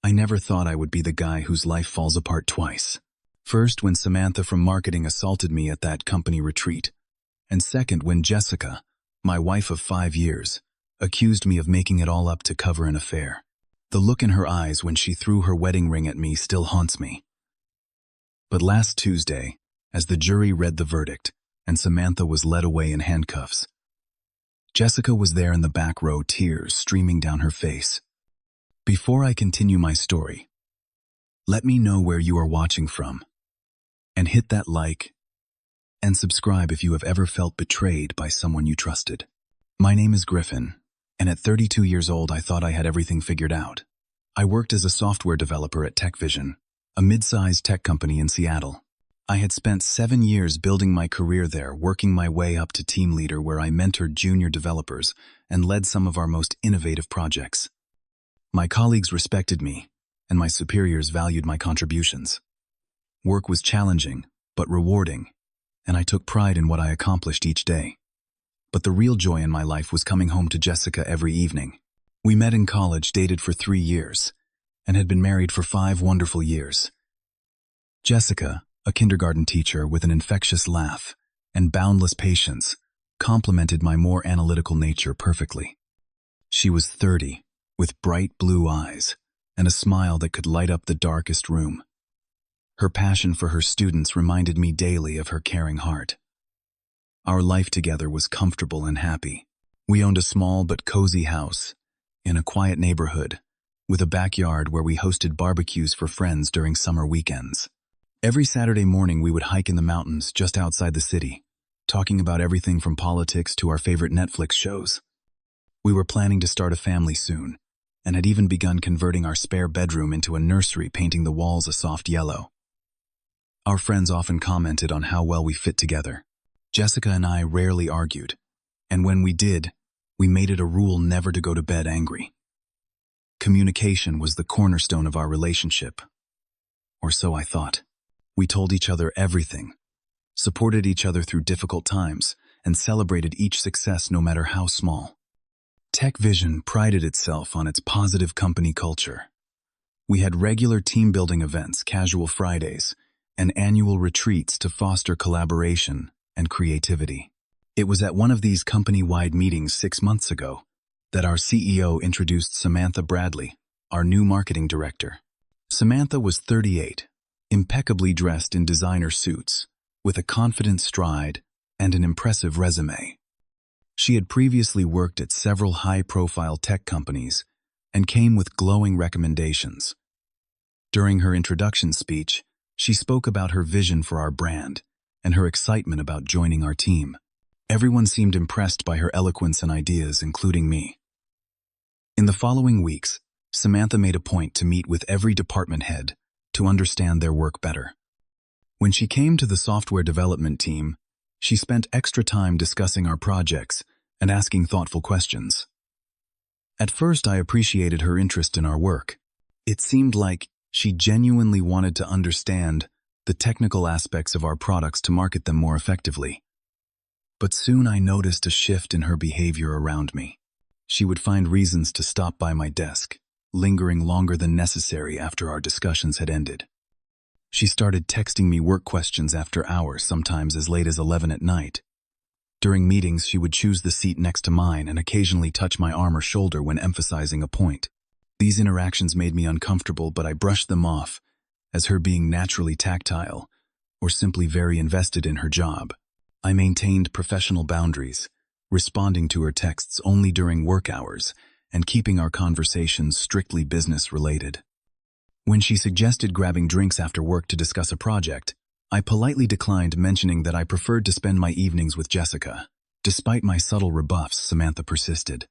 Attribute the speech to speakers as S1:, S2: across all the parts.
S1: I never thought I would be the guy whose life falls apart twice. First, when Samantha from marketing assaulted me at that company retreat, and second, when Jessica, my wife of 5 years, accused me of making it all up to cover an affair. The look in her eyes when she threw her wedding ring at me still haunts me. But last Tuesday, as the jury read the verdict and Samantha was led away in handcuffs, Jessica was there in the back row, tears streaming down her face. Before I continue my story, let me know where you are watching from, and hit that like and subscribe if you have ever felt betrayed by someone you trusted. My name is Griffin, and at 32 years old I thought I had everything figured out. I worked as a software developer at TechVision, a mid-sized tech company in Seattle. I had spent 7 years building my career there, working my way up to team leader where I mentored junior developers and led some of our most innovative projects. My colleagues respected me, and my superiors valued my contributions. Work was challenging, but rewarding, and I took pride in what I accomplished each day. But the real joy in my life was coming home to Jessica every evening. We met in college, dated for 3 years, and had been married for 5 wonderful years. Jessica, a kindergarten teacher with an infectious laugh and boundless patience, complemented my more analytical nature perfectly. She was 30, with bright blue eyes and a smile that could light up the darkest room. Her passion for her students reminded me daily of her caring heart. Our life together was comfortable and happy. We owned a small but cozy house in a quiet neighborhood, with a backyard where we hosted barbecues for friends during summer weekends. Every Saturday morning we would hike in the mountains just outside the city, talking about everything from politics to our favorite Netflix shows. We were planning to start a family soon, and had even begun converting our spare bedroom into a nursery, painting the walls a soft yellow. Our friends often commented on how well we fit together. Jessica and I rarely argued, and when we did, we made it a rule never to go to bed angry. Communication was the cornerstone of our relationship, or so I thought. We told each other everything, supported each other through difficult times, and celebrated each success no matter how small. TechVision prided itself on its positive company culture. We had regular team-building events, casual Fridays, and annual retreats to foster collaboration and creativity. It was at one of these company-wide meetings 6 months ago that our CEO introduced Samantha Bradley, our new marketing director. Samantha was 38, impeccably dressed in designer suits, with a confident stride and an impressive resume. She had previously worked at several high-profile tech companies and came with glowing recommendations. During her introduction speech, she spoke about her vision for our brand and her excitement about joining our team. Everyone seemed impressed by her eloquence and ideas, including me. In the following weeks, Samantha made a point to meet with every department head to understand their work better. When she came to the software development team, she spent extra time discussing our projects and asking thoughtful questions. At first, I appreciated her interest in our work. It seemed like she genuinely wanted to understand the technical aspects of our products to market them more effectively. But soon I noticed a shift in her behavior around me. She would find reasons to stop by my desk, lingering longer than necessary after our discussions had ended. She started texting me work questions after hours, sometimes as late as 11 at night. During meetings, she would choose the seat next to mine and occasionally touch my arm or shoulder when emphasizing a point. These interactions made me uncomfortable, but I brushed them off as her being naturally tactile or simply very invested in her job. I maintained professional boundaries, responding to her texts only during work hours and keeping our conversations strictly business-related. When she suggested grabbing drinks after work to discuss a project, I politely declined, mentioning that I preferred to spend my evenings with Jessica. Despite my subtle rebuffs, Samantha persisted.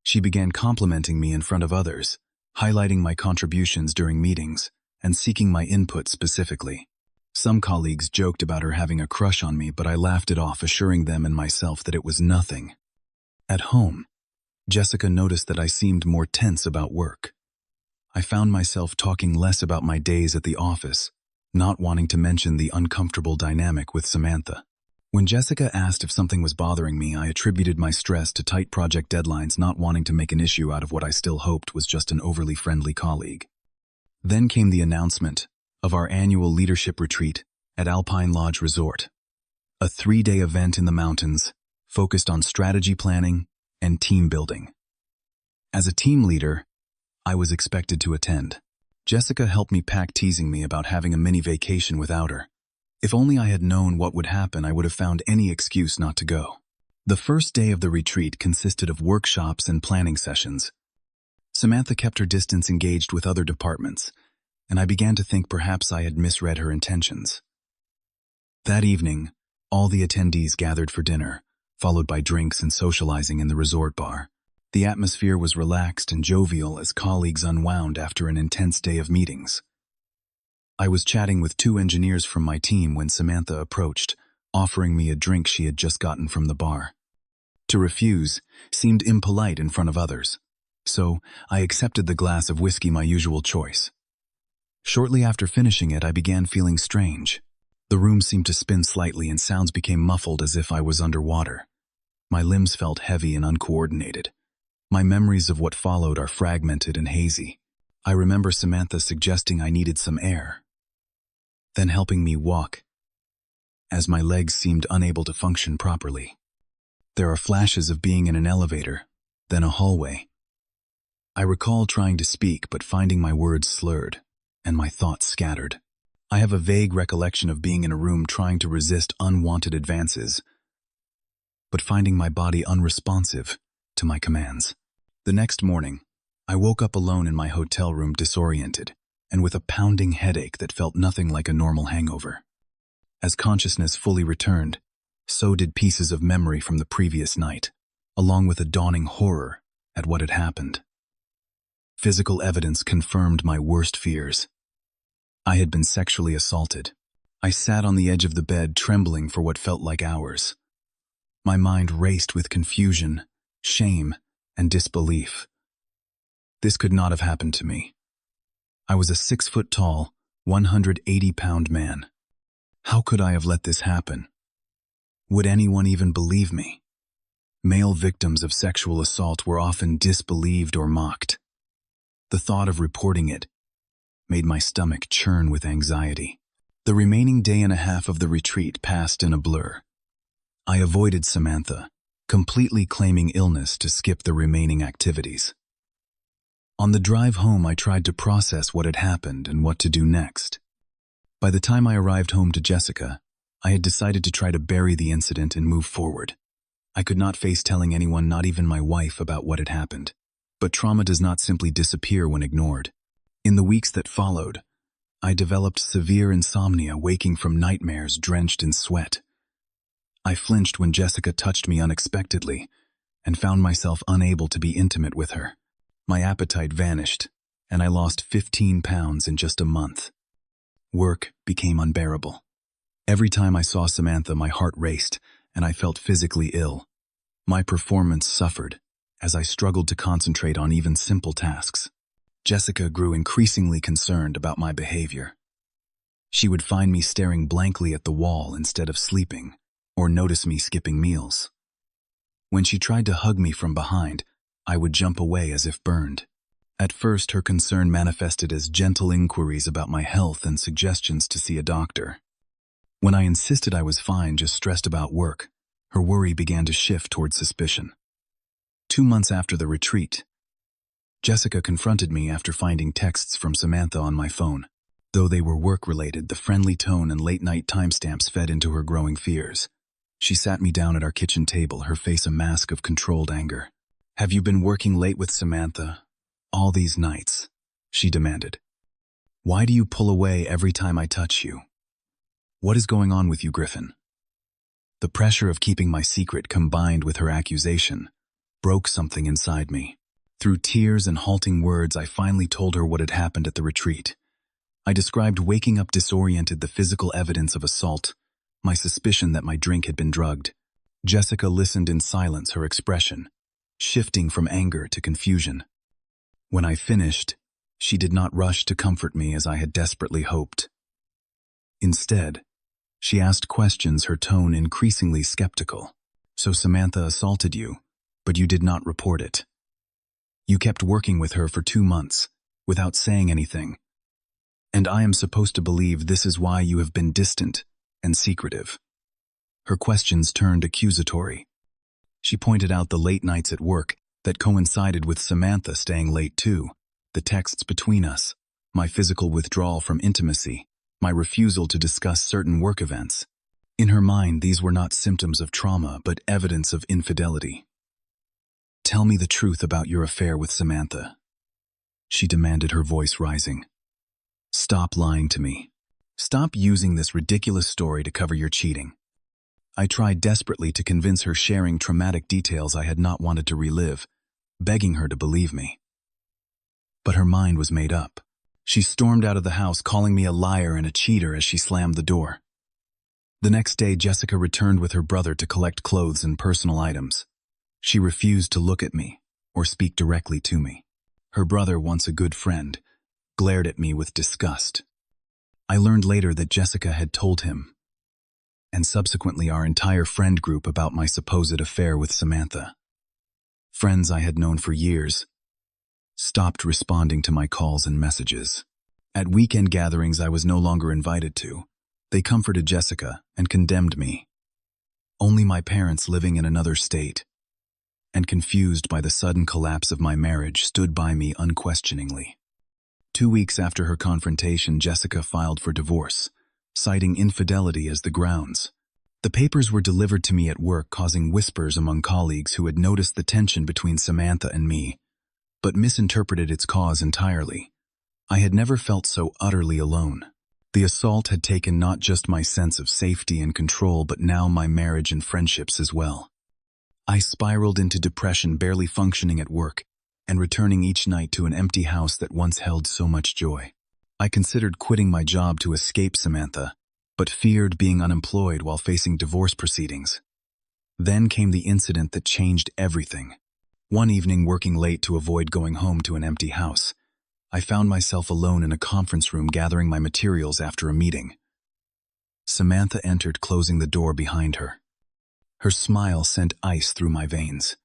S1: She began complimenting me in front of others, highlighting my contributions during meetings, and seeking my input specifically. Some colleagues joked about her having a crush on me, but I laughed it off, assuring them and myself that it was nothing. At home, Jessica noticed that I seemed more tense about work. I found myself talking less about my days at the office, not wanting to mention the uncomfortable dynamic with Samantha. When Jessica asked if something was bothering me, I attributed my stress to tight project deadlines, not wanting to make an issue out of what I still hoped was just an overly friendly colleague. Then came the announcement of our annual leadership retreat at Alpine Lodge Resort, a 3-day event in the mountains focused on strategy planning and team building. As a team leader, I was expected to attend. Jessica helped me pack, teasing me about having a mini vacation without her. If only I had known what would happen, I would have found any excuse not to go. The first day of the retreat consisted of workshops and planning sessions. Samantha kept her distance, engaged with other departments, and I began to think perhaps I had misread her intentions. That evening, all the attendees gathered for dinner, followed by drinks and socializing in the resort bar. The atmosphere was relaxed and jovial as colleagues unwound after an intense day of meetings. I was chatting with 2 engineers from my team when Samantha approached, offering me a drink she had just gotten from the bar. To refuse seemed impolite in front of others, so I accepted the glass of whiskey, my usual choice. Shortly after finishing it, I began feeling strange. The room seemed to spin slightly and sounds became muffled as if I was underwater. My limbs felt heavy and uncoordinated. My memories of what followed are fragmented and hazy. I remember Samantha suggesting I needed some air, then helping me walk, as my legs seemed unable to function properly. There are flashes of being in an elevator, then a hallway. I recall trying to speak but finding my words slurred, and my thoughts scattered. I have a vague recollection of being in a room trying to resist unwanted advances, but finding my body unresponsive to my commands. The next morning, I woke up alone in my hotel room, disoriented, and with a pounding headache that felt nothing like a normal hangover. As consciousness fully returned, so did pieces of memory from the previous night, along with a dawning horror at what had happened. Physical evidence confirmed my worst fears. I had been sexually assaulted. I sat on the edge of the bed, trembling for what felt like hours. My mind raced with confusion, shame, and disbelief. This could not have happened to me. I was a 6-foot-tall, 180-pound man. How could I have let this happen? Would anyone even believe me? Male victims of sexual assault were often disbelieved or mocked. The thought of reporting it made my stomach churn with anxiety. The remaining day and a half of the retreat passed in a blur. I avoided Samantha, completely claiming illness to skip the remaining activities. On the drive home, I tried to process what had happened and what to do next. By the time I arrived home to Jessica, I had decided to try to bury the incident and move forward. I could not face telling anyone, not even my wife, about what had happened. But trauma does not simply disappear when ignored. In the weeks that followed, I developed severe insomnia, waking from nightmares drenched in sweat. I flinched when Jessica touched me unexpectedly and found myself unable to be intimate with her. My appetite vanished, and I lost 15 pounds in just a month. Work became unbearable. Every time I saw Samantha, my heart raced, and I felt physically ill. My performance suffered as I struggled to concentrate on even simple tasks. Jessica grew increasingly concerned about my behavior. She would find me staring blankly at the wall instead of sleeping, or notice me skipping meals. When she tried to hug me from behind, I would jump away as if burned. At first, her concern manifested as gentle inquiries about my health and suggestions to see a doctor. When I insisted I was fine, just stressed about work, her worry began to shift toward suspicion. 2 months after the retreat, Jessica confronted me after finding texts from Samantha on my phone. Though they were work-related, the friendly tone and late-night timestamps fed into her growing fears. She sat me down at our kitchen table, her face a mask of controlled anger. "Have you been working late with Samantha all these nights?" she demanded. "Why do you pull away every time I touch you? What is going on with you, Griffin?" The pressure of keeping my secret combined with her accusation broke something inside me. Through tears and halting words, I finally told her what had happened at the retreat. I described waking up disoriented, the physical evidence of assault, my suspicion that my drink had been drugged. Jessica listened in silence, her expression shifting from anger to confusion. When I finished, she did not rush to comfort me as I had desperately hoped. Instead, she asked questions, her tone increasingly skeptical. "So Samantha assaulted you, but you did not report it. You kept working with her for 2 months, without saying anything, And I am supposed to believe this is why you have been distant and secretive. Her questions turned accusatory. She pointed out the late nights at work that coincided with Samantha staying late too, the texts between us, my physical withdrawal from intimacy, my refusal to discuss certain work events. In her mind, these were not symptoms of trauma, but evidence of infidelity. Tell me the truth about your affair with Samantha, she demanded, her voice rising. Stop lying to me. Stop using this ridiculous story to cover your cheating. I tried desperately to convince her, sharing traumatic details I had not wanted to relive, begging her to believe me. But her mind was made up. She stormed out of the house, calling me a liar and a cheater as she slammed the door. The next day, Jessica returned with her brother to collect clothes and personal items. She refused to look at me or speak directly to me. Her brother, once a good friend, glared at me with disgust. I learned later that Jessica had told him, and subsequently our entire friend group, about my supposed affair with Samantha. Friends I had known for years stopped responding to my calls and messages. At weekend gatherings I was no longer invited to, they comforted Jessica and condemned me. Only my parents, living in another state and confused by the sudden collapse of my marriage, stood by me unquestioningly. 2 weeks after her confrontation, Jessica filed for divorce, citing infidelity as the grounds. The papers were delivered to me at work, causing whispers among colleagues who had noticed the tension between Samantha and me, but misinterpreted its cause entirely. I had never felt so utterly alone. The assault had taken not just my sense of safety and control, but now my marriage and friendships as well. I spiraled into depression, barely functioning at work, and returning each night to an empty house that once held so much joy. I considered quitting my job to escape Samantha, but feared being unemployed while facing divorce proceedings. Then came the incident that changed everything. One evening, working late to avoid going home to an empty house, I found myself alone in a conference room gathering my materials after a meeting. Samantha entered, closing the door behind her. Her smile sent ice through my veins.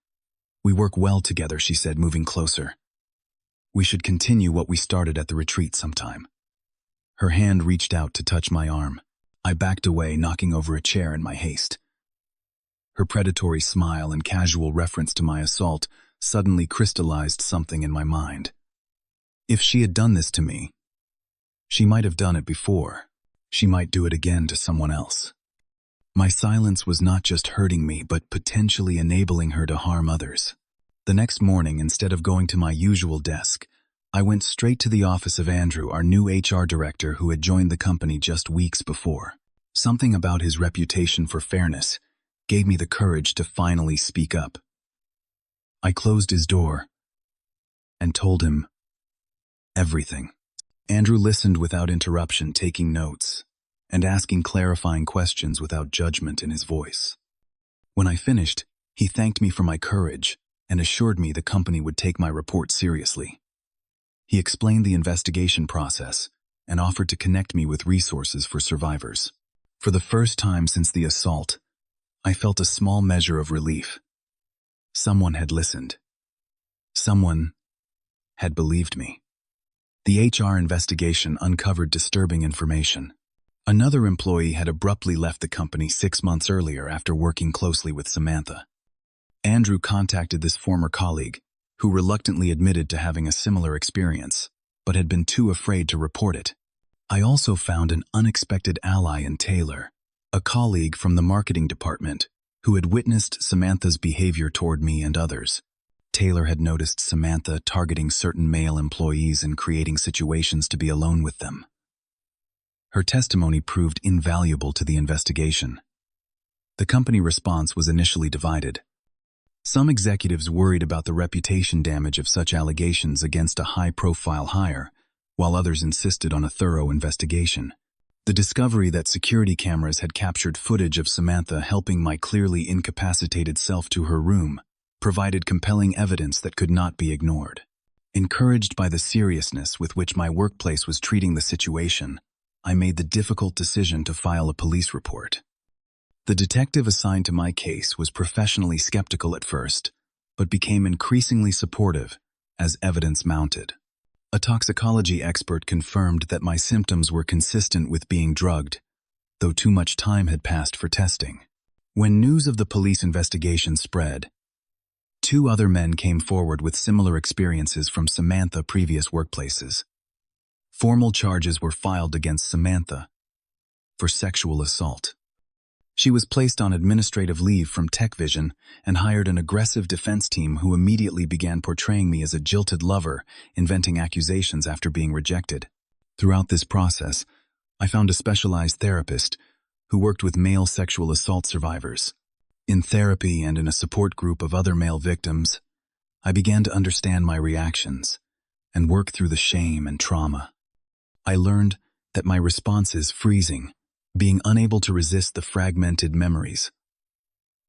S1: We work well together, she said, moving closer. We should continue what we started at the retreat sometime. Her hand reached out to touch my arm. I backed away, knocking over a chair in my haste. Her predatory smile and casual reference to my assault suddenly crystallized something in my mind. If she had done this to me, she might have done it before. She might do it again to someone else. My silence was not just hurting me, but potentially enabling her to harm others. The next morning, instead of going to my usual desk, I went straight to the office of Andrew, our new HR director who had joined the company just weeks before. Something about his reputation for fairness gave me the courage to finally speak up. I closed his door and told him everything. Andrew listened without interruption, taking notes and asking clarifying questions without judgment in his voice. When I finished, he thanked me for my courage and assured me the company would take my report seriously. He explained the investigation process and offered to connect me with resources for survivors. For the first time since the assault, I felt a small measure of relief. Someone had listened. Someone had believed me. The HR investigation uncovered disturbing information. Another employee had abruptly left the company 6 months earlier after working closely with Samantha. Andrew contacted this former colleague, who reluctantly admitted to having a similar experience, but had been too afraid to report it. I also found an unexpected ally in Taylor, a colleague from the marketing department, who had witnessed Samantha's behavior toward me and others. Taylor had noticed Samantha targeting certain male employees and creating situations to be alone with them. Her testimony proved invaluable to the investigation. The company response was initially divided. Some executives worried about the reputation damage of such allegations against a high-profile hire, while others insisted on a thorough investigation. The discovery that security cameras had captured footage of Samantha helping my clearly incapacitated self to her room provided compelling evidence that could not be ignored. Encouraged by the seriousness with which my workplace was treating the situation, I made the difficult decision to file a police report. The detective assigned to my case was professionally skeptical at first, but became increasingly supportive as evidence mounted. A toxicology expert confirmed that my symptoms were consistent with being drugged, though too much time had passed for testing. When news of the police investigation spread, 2 other men came forward with similar experiences from Samantha's previous workplaces. Formal charges were filed against Samantha for sexual assault. She was placed on administrative leave from TechVision and hired an aggressive defense team who immediately began portraying me as a jilted lover, inventing accusations after being rejected. Throughout this process, I found a specialized therapist who worked with male sexual assault survivors. In therapy and in a support group of other male victims, I began to understand my reactions and work through the shame and trauma. I learned that my response is freezing, being unable to resist the fragmented memories.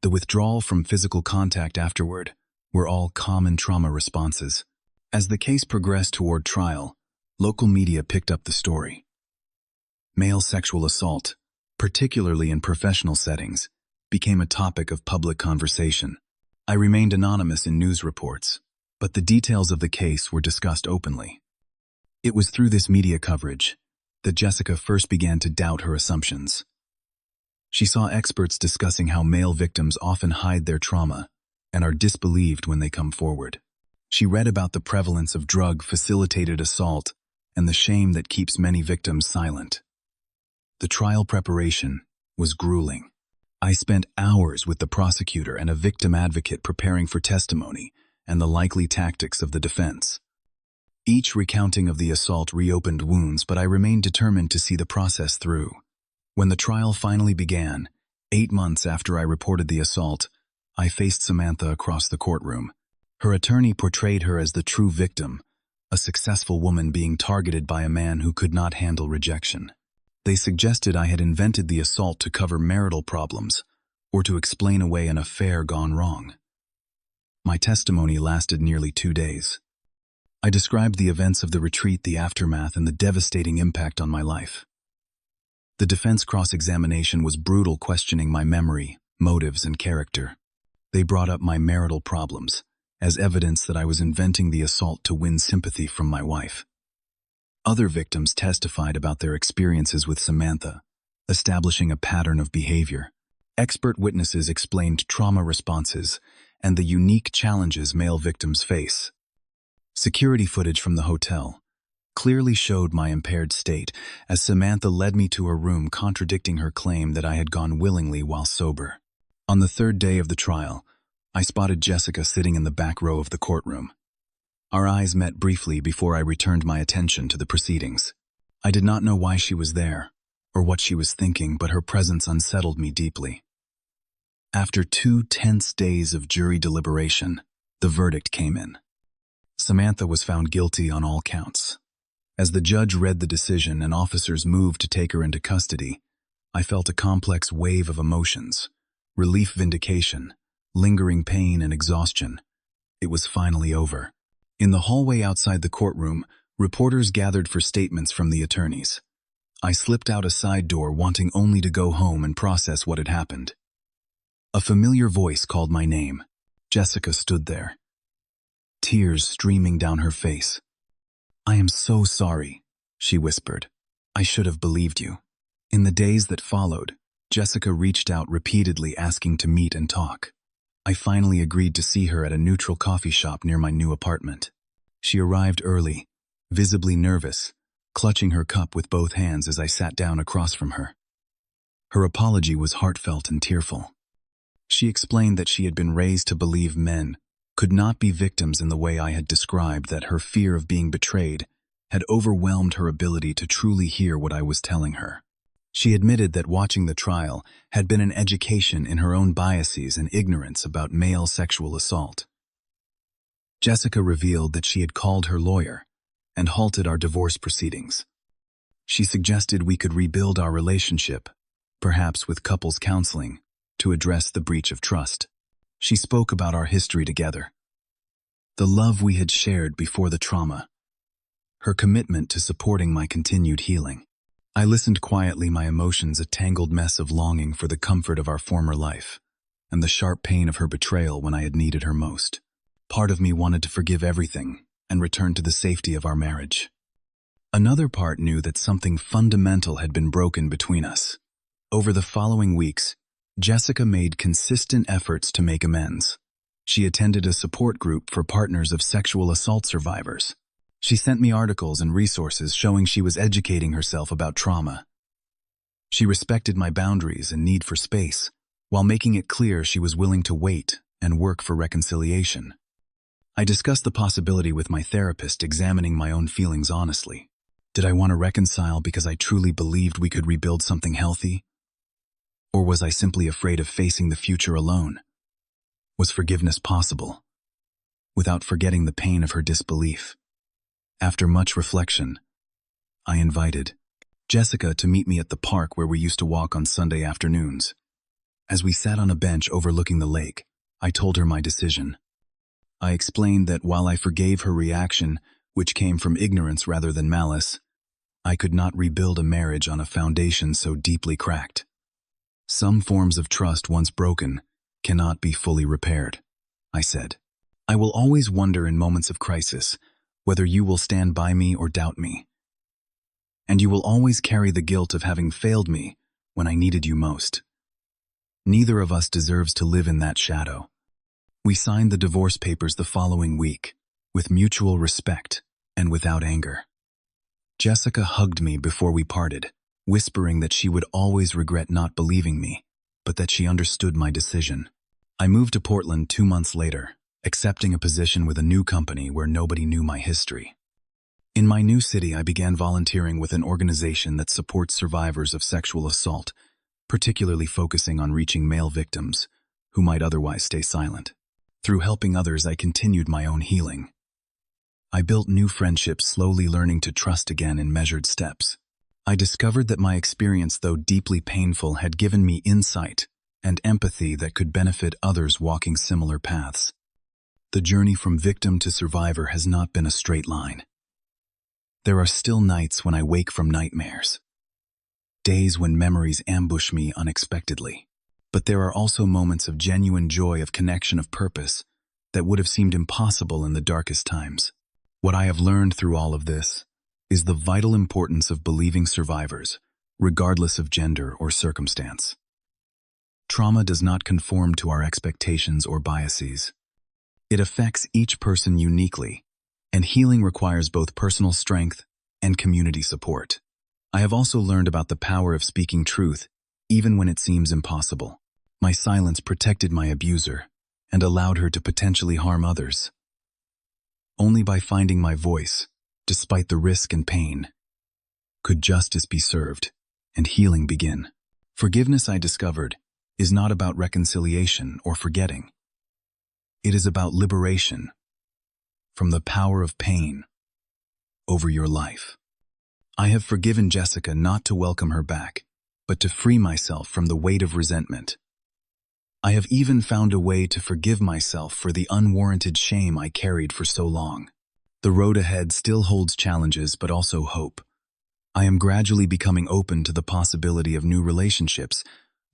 S1: The withdrawal from physical contact afterward were all common trauma responses. As the case progressed toward trial, local media picked up the story. Male sexual assault, particularly in professional settings, became a topic of public conversation. I remained anonymous in news reports, but the details of the case were discussed openly. It was through this media coverage that Jessica first began to doubt her assumptions. She saw experts discussing how male victims often hide their trauma and are disbelieved when they come forward. She read about the prevalence of drug-facilitated assault and the shame that keeps many victims silent. The trial preparation was grueling. I spent hours with the prosecutor and a victim advocate preparing for testimony and the likely tactics of the defense. Each recounting of the assault reopened wounds, but I remained determined to see the process through. When the trial finally began, 8 months after I reported the assault, I faced Samantha across the courtroom. Her attorney portrayed her as the true victim, a successful woman being targeted by a man who could not handle rejection. They suggested I had invented the assault to cover marital problems or to explain away an affair gone wrong. My testimony lasted nearly 2 days. I described the events of the retreat, the aftermath, and the devastating impact on my life. The defense cross-examination was brutal, questioning my memory, motives, and character. They brought up my marital problems as evidence that I was inventing the assault to win sympathy from my wife. Other victims testified about their experiences with Samantha, establishing a pattern of behavior. Expert witnesses explained trauma responses and the unique challenges male victims face. Security footage from the hotel clearly showed my impaired state as Samantha led me to her room, contradicting her claim that I had gone willingly while sober. On the 3rd day of the trial, I spotted Jessica sitting in the back row of the courtroom. Our eyes met briefly before I returned my attention to the proceedings. I did not know why she was there or what she was thinking, but her presence unsettled me deeply. After 2 tense days of jury deliberation, the verdict came in. Samantha was found guilty on all counts. As the judge read the decision and officers moved to take her into custody, I felt a complex wave of emotions: relief, vindication, lingering pain, and exhaustion. It was finally over. In the hallway outside the courtroom, reporters gathered for statements from the attorneys. I slipped out a side door, wanting only to go home and process what had happened. A familiar voice called my name. Jessica stood there, tears streaming down her face. "I am so sorry," she whispered. "I should have believed you." In the days that followed, Jessica reached out repeatedly, asking to meet and talk. I finally agreed to see her at a neutral coffee shop near my new apartment. She arrived early, visibly nervous, clutching her cup with both hands as I sat down across from her. Her apology was heartfelt and tearful. She explained that she had been raised to believe men could not be victims in the way I had described, that her fear of being betrayed had overwhelmed her ability to truly hear what I was telling her. She admitted that watching the trial had been an education in her own biases and ignorance about male sexual assault. Jessica revealed that she had called her lawyer and halted our divorce proceedings. She suggested we could rebuild our relationship, perhaps with couples counseling, to address the breach of trust. She spoke about our history together, the love we had shared before the trauma, her commitment to supporting my continued healing. I listened quietly, my emotions a tangled mess of longing for the comfort of our former life and the sharp pain of her betrayal when I had needed her most. Part of me wanted to forgive everything, and returned to the safety of our marriage. Another part knew that something fundamental had been broken between us. Over the following weeks, Jessica made consistent efforts to make amends. She attended a support group for partners of sexual assault survivors. She sent me articles and resources showing she was educating herself about trauma. She respected my boundaries and need for space, while making it clear she was willing to wait and work for reconciliation. I discussed the possibility with my therapist, examining my own feelings honestly. Did I want to reconcile because I truly believed we could rebuild something healthy? Or was I simply afraid of facing the future alone? Was forgiveness possible, without forgetting the pain of her disbelief? After much reflection, I invited Jessica to meet me at the park where we used to walk on Sunday afternoons. As we sat on a bench overlooking the lake, I told her my decision. I explained that while I forgave her reaction, which came from ignorance rather than malice, I could not rebuild a marriage on a foundation so deeply cracked. Some forms of trust once broken cannot be fully repaired, I said. I will always wonder in moments of crisis whether you will stand by me or doubt me. And you will always carry the guilt of having failed me when I needed you most. Neither of us deserves to live in that shadow. We signed the divorce papers the following week, with mutual respect and without anger. Jessica hugged me before we parted, whispering that she would always regret not believing me, but that she understood my decision. I moved to Portland 2 months later, accepting a position with a new company where nobody knew my history. In my new city, I began volunteering with an organization that supports survivors of sexual assault, particularly focusing on reaching male victims who might otherwise stay silent. Through helping others, I continued my own healing. I built new friendships, slowly learning to trust again in measured steps. I discovered that my experience, though deeply painful, had given me insight and empathy that could benefit others walking similar paths. The journey from victim to survivor has not been a straight line. There are still nights when I wake from nightmares, days when memories ambush me unexpectedly. But there are also moments of genuine joy, of connection, of purpose that would have seemed impossible in the darkest times. What I have learned through all of this is the vital importance of believing survivors, regardless of gender or circumstance. Trauma does not conform to our expectations or biases. It affects each person uniquely, and healing requires both personal strength and community support. I have also learned about the power of speaking truth, even when it seems impossible. My silence protected my abuser and allowed her to potentially harm others. Only by finding my voice, despite the risk and pain, could justice be served and healing begin. Forgiveness, I discovered, is not about reconciliation or forgetting. It is about liberation from the power of pain over your life. I have forgiven Jessica not to welcome her back, but to free myself from the weight of resentment. I have even found a way to forgive myself for the unwarranted shame I carried for so long. The road ahead still holds challenges, but also hope. I am gradually becoming open to the possibility of new relationships,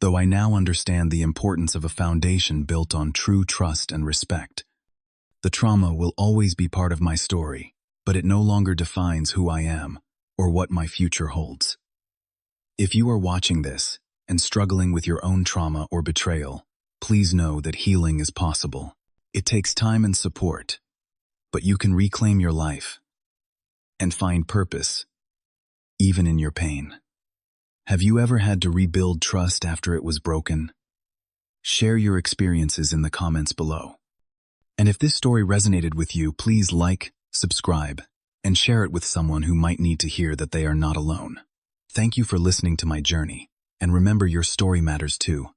S1: though I now understand the importance of a foundation built on true trust and respect. The trauma will always be part of my story, but it no longer defines who I am or what my future holds. If you are watching this and struggling with your own trauma or betrayal, please know that healing is possible. It takes time and support, but you can reclaim your life and find purpose, even in your pain. Have you ever had to rebuild trust after it was broken? Share your experiences in the comments below. And if this story resonated with you, please like, subscribe, and share it with someone who might need to hear that they are not alone. Thank you for listening to my journey, and remember, your story matters too.